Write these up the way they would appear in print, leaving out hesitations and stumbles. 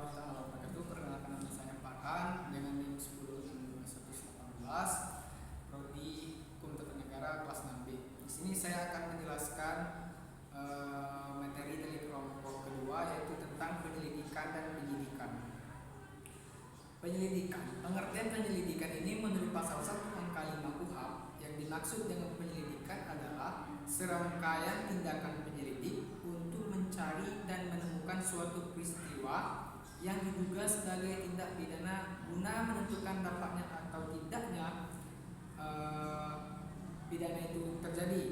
warahmatullahi wabarakatuh. Perkenalkan nama saya Farhan dengan NIM 106118, prodi Hukum Tata Negara kelas 6B. Di sini saya akan menjelaskan materi dari kelompok kedua, yaitu tentang penyelidikan dan penyidikan. Penyelidikan. Pengertian penyelidikan ini menurut pasal 1 angka 5 KUHP, yang dimaksud dengan penyelidikan adalah serangkaian tindakan penyelidik untuk mencari dan menemukan suatu peristiwa yang diduga sebagai tindak pidana guna menentukan dapatnya atau tidaknya pidana itu terjadi.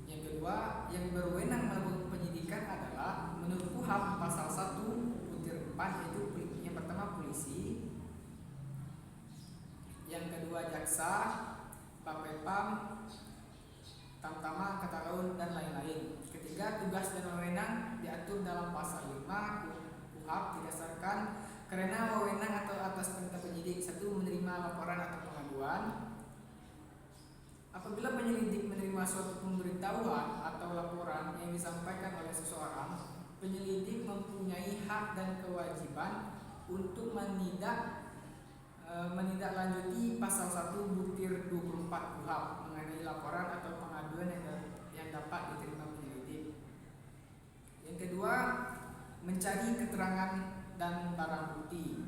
Yang kedua, yang berwenang melakukan penyidikan adalah menurut KUHP pasal 1/4, yaitu yang pertama polisi, yang kedua jaksa, Bapepam, Tamtama, Angkatan Laut, dan lain-lain. Ketiga, tugas dan wewenang diatur dalam pasal 5 KUHP didasarkan karena wewenang atau atas perintah penyidik. 1. Menerima laporan atau pengaduan. Apabila penyelidik menerima suatu pemberitahuan atau laporan yang disampaikan oleh seseorang, penyelidik mempunyai hak dan kewajiban untuk menindaklanjuti pasal 1/24 KUHP mengenai laporan atau pengaduan yang dapat diterima penyelidik. Yang kedua, mencari keterangan dan barang bukti.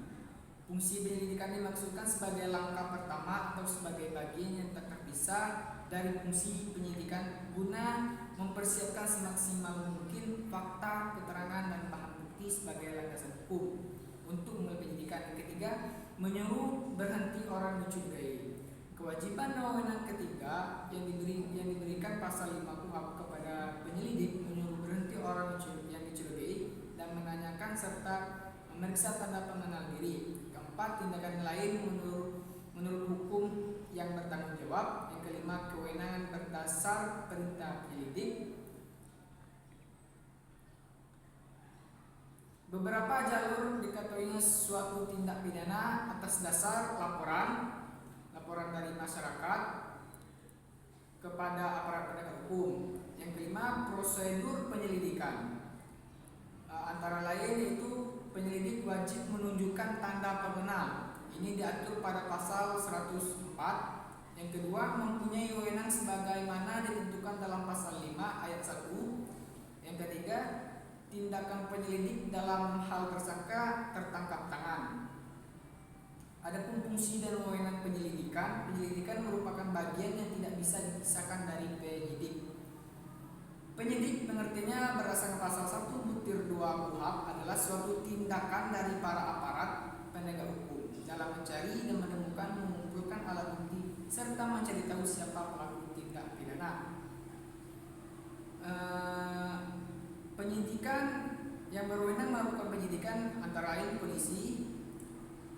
Fungsi penyelidikan dimaksudkan sebagai langkah pertama atau sebagai bagian yang tak terpisah dari fungsi penyidikan guna mempersiapkan semaksimal mungkin fakta, keterangan, dan bahan bukti sebagai landasan hukum untuk memulai penyidikan. Yang ketiga, menyuruh berhenti orang dicurigai. Kewajiban wewenang ketiga yang diberikan pasal 5 KUHP kepada penyelidik menyuruh berhenti orang yang dicurigai dan menanyakan serta memeriksa tanda pengenal diri. Keempat, tindakan lain menurut hukum yang bertanggung jawab. Yang kelima, kewenangan berdasar perintah penyelidik. Beberapa jalur diketahuinya suatu tindak pidana atas dasar laporan dari masyarakat kepada aparat penegak hukum. Yang kelima, prosedur penyelidikan. Antara lain yaitu penyelidik wajib menunjukkan tanda pengenal. Ini diatur pada pasal 104. Yang kedua, mempunyai wewenang sebagaimana ditentukan dalam pasal 5 ayat 1. Yang ketiga, tindakan penyelidik dalam hal tersangka tertangkap tangan. Adapun fungsi dan wewenang penyelidikan merupakan bagian yang tidak bisa dipisahkan dari penyidik. Penyidik pengertiannya berdasarkan pasal 1/2 KUHP adalah suatu tindakan dari para aparat penegak hukum dalam mencari dan menemukan, mengumpulkan alat bukti serta mencari tahu siapa pelaku tindak pidana. Penyidikan yang berwenang melakukan penyidikan antara lain polisi,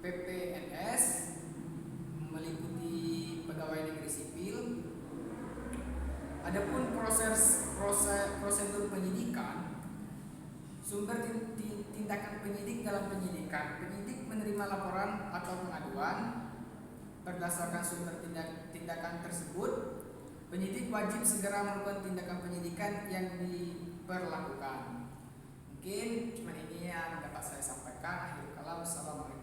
PPNS, meliputi pegawai negeri sipil. Adapun prosedur penyidikan, sumber tindakan penyidik dalam penyidikan. Penyidik menerima laporan atau pengaduan. Berdasarkan sumber tindakan tersebut, penyidik wajib segera melakukan tindakan penyidikan yang diperlakukan. Mungkin cuma ini yang dapat saya sampaikan. Akhirul kalam. Assalamualaikum.